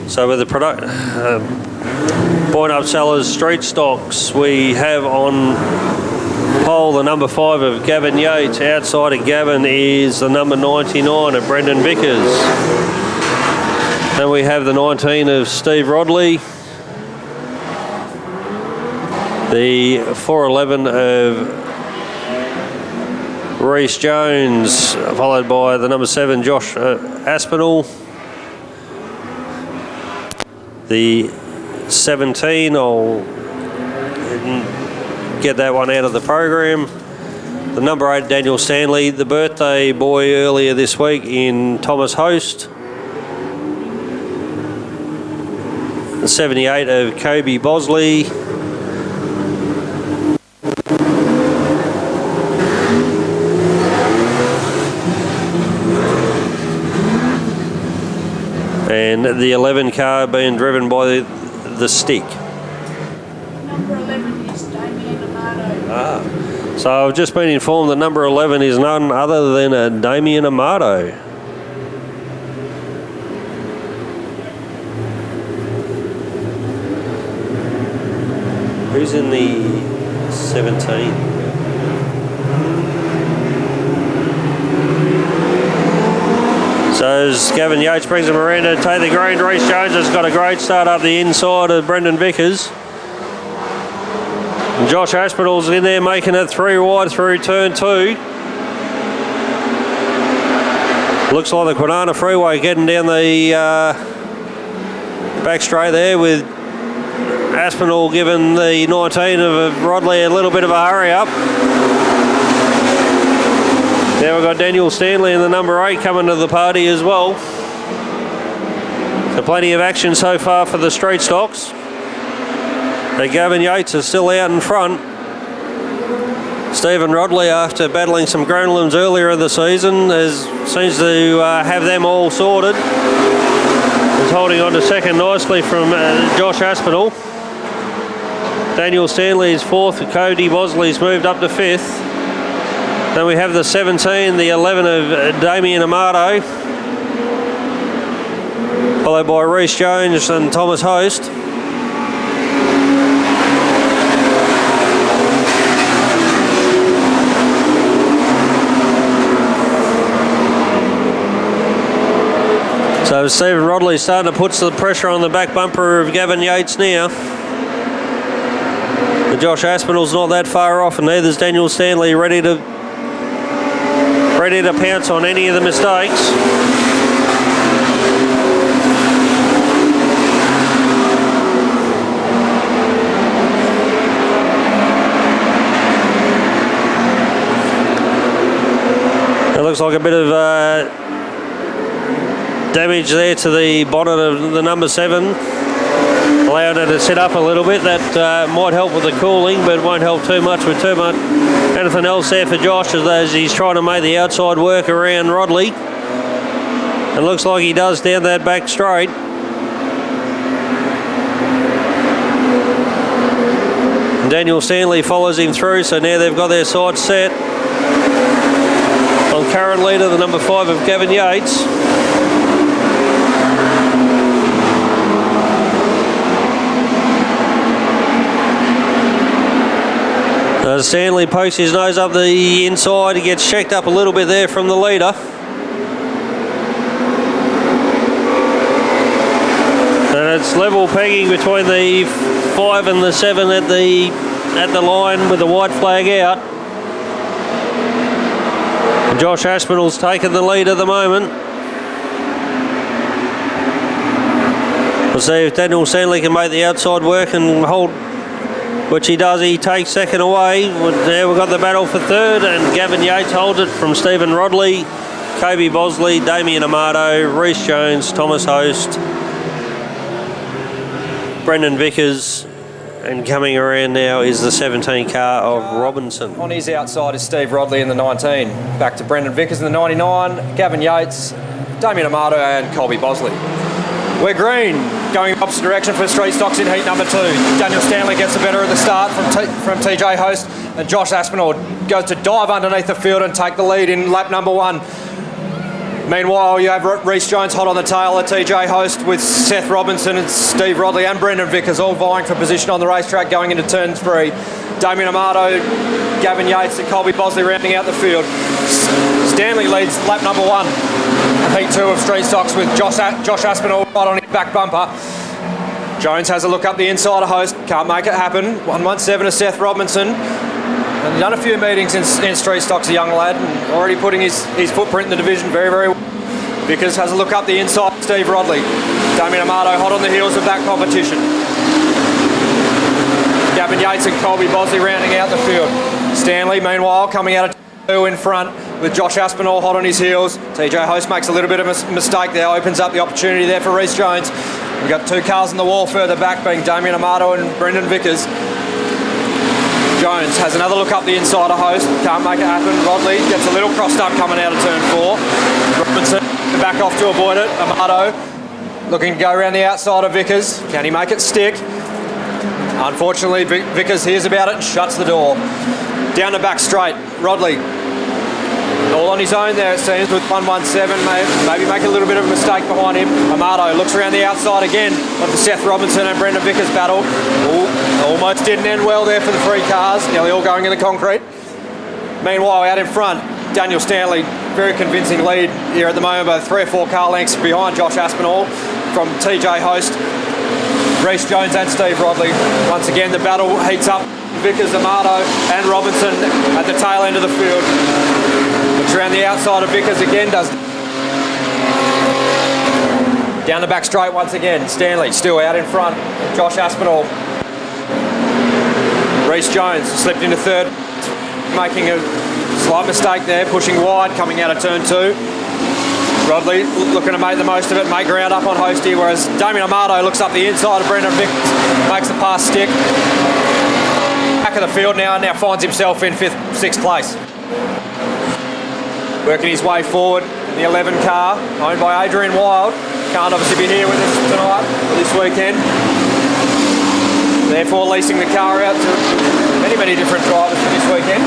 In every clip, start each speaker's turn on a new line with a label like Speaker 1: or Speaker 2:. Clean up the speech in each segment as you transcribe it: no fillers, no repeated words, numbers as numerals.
Speaker 1: So with the point up sellers street stocks, we have on pole the number 5 of Gavin Yates. Outside of Gavin is the number 99 of Brendan Vickers. Then we have the 19 of Steve Rodley. The 411 of Reece Jones, followed by the number 7 Josh Aspinall. The 17, I'll get that one out of the program. The number 8 Daniel Stanley, the birthday boy earlier this week in Thomas Host. The 78 of Kobe Bosley. And the 11 car being driven by the stick.
Speaker 2: Number 11 is Damien Amato.
Speaker 1: So I've just been informed that number 11 is none other than a Damien Amato. Who's in the 17? So as Gavin Yates brings them around to take the green, Reece Jones has got a great start up the inside of Brendan Vickers. And Josh Aspinall's in there making it 3 wide through turn 2. Looks like the Kwinana Freeway getting down the back straight there, with Aspinall giving the 19 of Rodley a little bit of a hurry up. Now we've got Daniel Stanley and the number 8 coming to the party as well. So plenty of action so far for the street stocks. But Gavin Yates is still out in front. Stephen Rodley, after battling some granulums earlier in the season, seems to have them all sorted. Is holding on to second nicely from Josh Aspinall. Daniel Stanley is 4th. Cody Bosley's moved up to 5th. Then we have the 17, the 11 of Damien Amato, followed by Reece Jones and Thomas Host. So Stephen Rodley starting to put the pressure on the back bumper of Gavin Yates now. But Josh Aspinall's not that far off, and neither's Daniel Stanley, ready to pounce on any of the mistakes. It looks like a bit of damage there to the bonnet of the number 7, allowing it to sit up a little bit. That might help with the cooling, but won't help too much with anything else there for Josh, as he's trying to make the outside work around Rodley. It looks like he does down that back straight. And Daniel Stanley follows him through, so now they've got their sights set on current leader, the number 5 of Gavin Yates. Stanley pokes his nose up the inside. He gets checked up a little bit there from the leader. And it's level pegging between the 5 and the 7 at the line with the white flag out. And Josh Aspinall's taken the lead at the moment. We'll see if Daniel Stanley can make the outside work and hold, which he does. He takes second away. There we've got the battle for third, and Gavin Yates holds it from Stephen Rodley, Kobe Bosley, Damien Amato, Reece Jones, Thomas Host, Brendan Vickers, and coming around now is the 17 car of Robinson.
Speaker 3: On his outside is Steve Rodley in the 19. Back to Brendan Vickers in the 99, Gavin Yates, Damien Amato and Colby Bosley. We're green, going opposite direction for straight stocks in heat number 2. Daniel Stanley gets the better at the start from TJ Host, and Josh Aspinall goes to dive underneath the field and take the lead in lap number 1. Meanwhile, you have Reece Jones hot on the tail of TJ Host with Seth Robinson and Steve Rodley and Brendan Vickers all vying for position on the racetrack going into turn 3. Damien Amato, Gavin Yates and Colby Bosley rounding out the field. Stanley leads lap number 1 of heat 2 of street stocks with Josh Aspinall right on his back bumper. Jones has a look up the inside of Host, can't make it happen. 117 of Seth Robinson. And done a few meetings in street stocks, a young lad, and already putting his footprint in the division very, very well. Vickers has a look up the inside, Steve Rodley. Damien Amato hot on the heels of that competition. Gavin Yates and Colby Bosley rounding out the field. Stanley, meanwhile, coming out of 2 in front with Josh Aspinall hot on his heels. TJ Host makes a little bit of a mistake there, opens up the opportunity there for Reece Jones. We've got 2 cars on the wall further back, being Damien Amato and Brendan Vickers. Jones has another look up the inside of Host, can't make it happen. Rodley gets a little crossed up coming out of turn 4. Robinson back off to avoid it. Amato looking to go around the outside of Vickers. Can he make it stick? Unfortunately, Vickers hears about it and shuts the door. Down the back straight, Rodley. All on his own there, it seems, with 117. Maybe make a little bit of a mistake behind him. Amato looks around the outside again of the Seth Robinson and Brendan Vickers battle. Almost didn't end well there for the 3 cars, nearly all going in the concrete. Meanwhile, out in front, Daniel Stanley, very convincing lead here at the moment, by 3 or 4 car lengths behind Josh Aspinall from TJ Host, Reece Jones and Steve Rodley. Once again, the battle heats up. Vickers, Amato and Robinson at the tail end of the field. Looks around the outside of Vickers again, does. Down the back straight once again, Stanley still out in front. Josh Aspinall. Reece Jones slipped into 3rd, making a slight mistake there, pushing wide, coming out of turn 2. Rodley looking to make the most of it, make ground up on Hosty, whereas Damien Amato looks up the inside of Brendan Vickers, makes the pass stick. Back of the field now finds himself in 5th, 6th place. Working his way forward in the 11 car, owned by Adrian Wild. Can't obviously be here with us tonight or this weekend. Therefore leasing the car out to many different drivers for this weekend.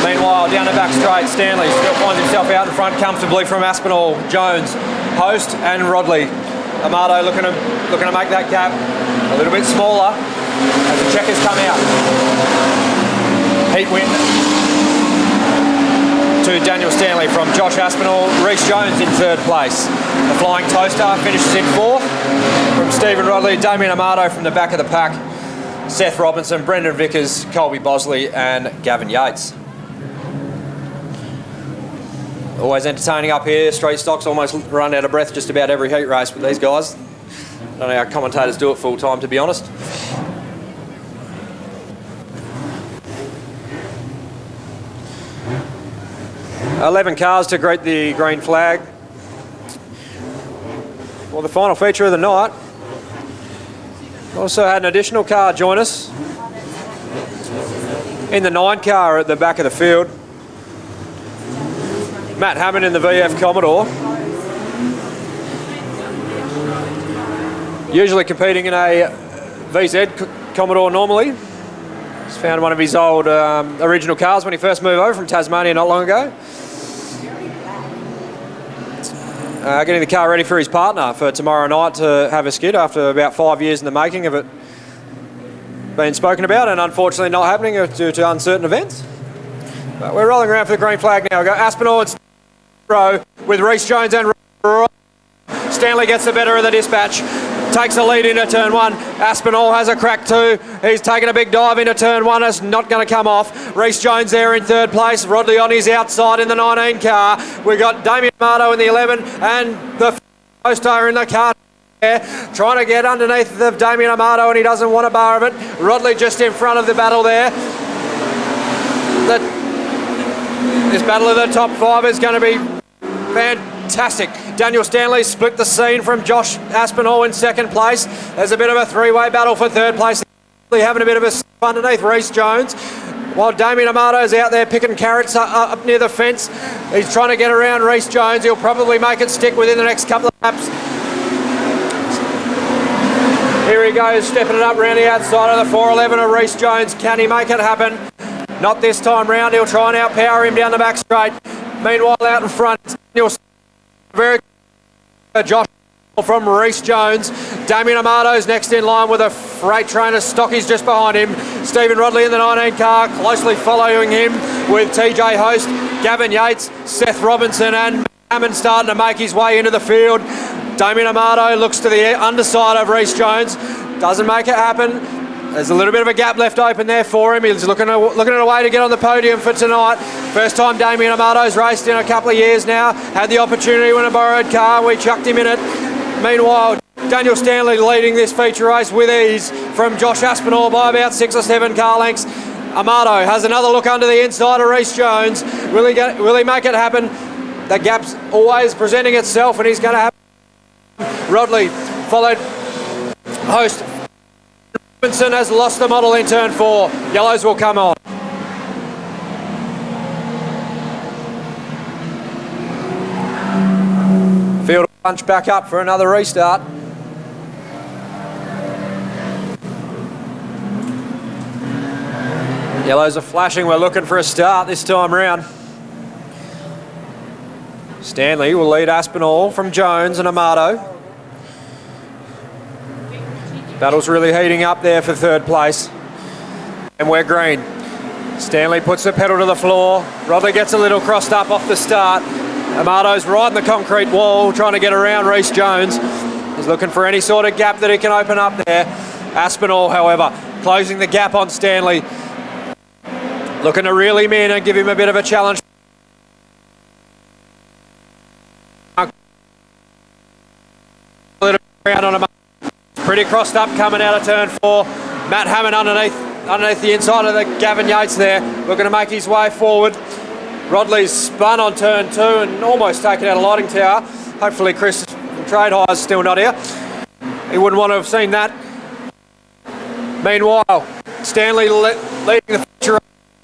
Speaker 3: Meanwhile, down the back straight, Stanley still finds himself out in front comfortably from Aspinall, Jones, Host and Rodley. Amato looking to make that gap a little bit smaller as the checkers come out. Heat win to Daniel Stanley from Josh Aspinall. Reece Jones in 3rd place. The Flying Toaster finishes in 4th from Stephen Rodley, Damien Amato from the back of the pack, Seth Robinson, Brendan Vickers, Colby Bosley and Gavin Yates. Always entertaining up here. Street stocks almost run out of breath just about every heat race with these guys. I don't know how commentators do it full time, to be honest. "11 cars to greet the green flag. Well, the final feature of the night. Also had an additional car join us in the 9 car at the back of the field. Matt Hammond in the VF Commodore. Usually competing in a VZ Commodore normally. He's found one of his old original cars when he first moved over from Tasmania not long ago. Getting the car ready for his partner for tomorrow night to have a skid after about 5 years in the making of it being spoken about and unfortunately not happening due to uncertain events. But we're rolling around for the green flag now. We've got Aspinall and row with Reece Jones and Stanley gets the better of the dispatch. Takes the lead into turn 1. Aspinall has a crack too. He's taken a big dive into turn 1. It's not going to come off. Reece Jones there in 3rd place. Rodley on his outside in the 19 car. We've got Damien Amato in the 11 and the Poster in the car there, trying to get underneath the Damien Amato and he doesn't want a bar of it. Rodley just in front of the battle there. This battle of the top 5 is going to be fantastic. Daniel Stanley split the scene from Josh Aspinall in 2nd place. There's a bit of a 3-way battle for 3rd place. Having a bit of a fun underneath Reece Jones. While Damien Amato's out there picking carrots up near the fence. He's trying to get around Reece Jones. He'll probably make it stick within the next couple of laps. Here he goes, stepping it up around the outside of the 411 of Reece Jones. Can he make it happen? Not this time round. He'll try and outpower him down the back straight. Meanwhile, out in front, Daniel very Josh from Reece Jones. Damien Amato's next in line with a freight trainer. Stocky's just behind him. Stephen Rodley in the 19 car, closely following him with TJ Host, Gavin Yates, Seth Robinson and Hammond starting to make his way into the field. Damien Amato looks to the underside of Reece Jones. Doesn't make it happen. There's a little bit of a gap left open there for him. He's looking at a way to get on the podium for tonight. First time Damien Amato's raced in a couple of years now. Had the opportunity when a borrowed car. We chucked him in it. Meanwhile, Daniel Stanley leading this feature race with ease from Josh Aspinall by about 6 or 7 car lengths. Amato has another look under the inside of Reece Jones. Will he make it happen? The gap's always presenting itself, and he's going to have Rodley followed Host. Robinson has lost the model in turn 4. Yellows will come on. Field punch back up for another restart. Yellows are flashing. We're looking for a start this time round. Stanley will lead Aspinall from Jones and Amato. Battle's really heating up there for third place. And we're green. Stanley puts the pedal to the floor. Rodley gets a little crossed up off the start. Amato's right in the concrete wall trying to get around Reece Jones. He's looking for any sort of gap that he can open up there. Aspinall, however, closing the gap on Stanley. Looking to reel him in and give him a bit of a challenge. Pretty crossed up coming out of turn 4. Matt Hammond underneath the inside of the Gavin Yates there, looking to make his way forward. Rodley's spun on turn 2 and almost taken out a lighting tower. Hopefully Chris from Trade Hire's still not here. He wouldn't want to have seen that. Meanwhile, Stanley leading the feature.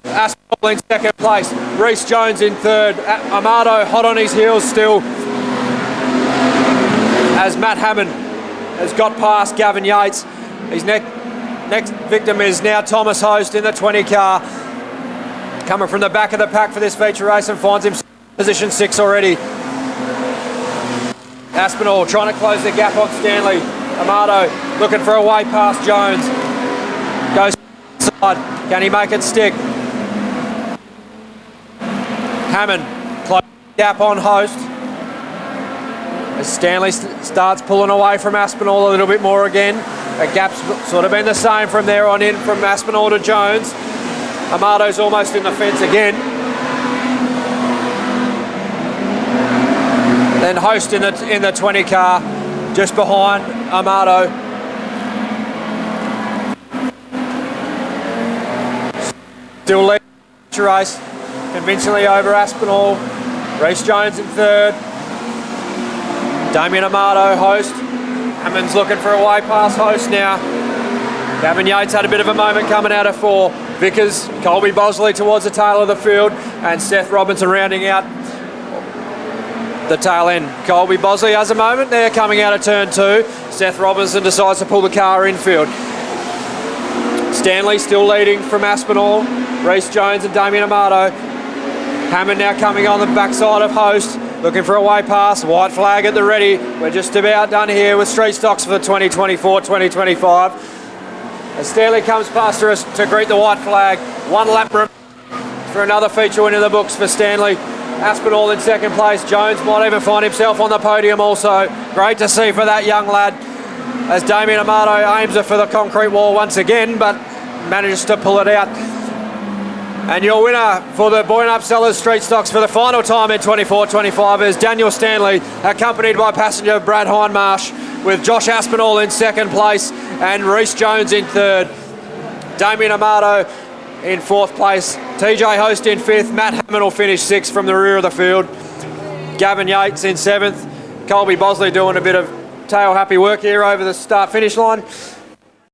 Speaker 3: Aspinall in second place. Reece Jones in third. Amato hot on his heels still, as Matt Hammond has got past Gavin Yates. His next victim is now Thomas Host in the 20 car. Coming from the back of the pack for this feature race and finds himself in position 6 already. Aspinall trying to close the gap on Stanley. Amato looking for a way past Jones. Goes inside. Can he make it stick? Hammond closes the gap on Host. As Stanley starts pulling away from Aspinall a little bit more again. The gap's sort of been the same from there on in, from Aspinall to Jones. Amato's almost in the fence again. Then Host in the 20 car, just behind Amato. Still leading the race, convincingly over Aspinall. Reece Jones in third. Damien Amato, Host. Hammond's looking for a way past Host now. Gavin Yates had a bit of a moment coming out of 4. Vickers, Colby Bosley towards the tail of the field, and Seth Robinson rounding out the tail end. Colby Bosley has a moment there coming out of turn 2. Seth Robinson decides to pull the car infield. Stanley still leading from Aspinall. Reece Jones and Damien Amato. Hammond now coming on the backside of Host, looking for a way past. White flag at the ready. We're just about done here with street stocks for the 2024-2025. As Stanley comes past us to greet the white flag. 1 lap for another feature win in the books for Stanley. Aspinall in second place. Jones might even find himself on the podium also. Great to see for that young lad, as Damien Amato aims it for the concrete wall once again, but manages to pull it out. And your winner for the Boyne Upsellers Street Stocks for the final time in 24-25 is Daniel Stanley, accompanied by passenger Brad Hindmarsh, with Josh Aspinall in second place and Reece Jones in third. Damien Amato in fourth place. TJ Host in fifth. Matt Hammond will finish sixth from the rear of the field. Gavin Yates in seventh. Colby Bosley doing a bit of tail happy work here over the start finish line.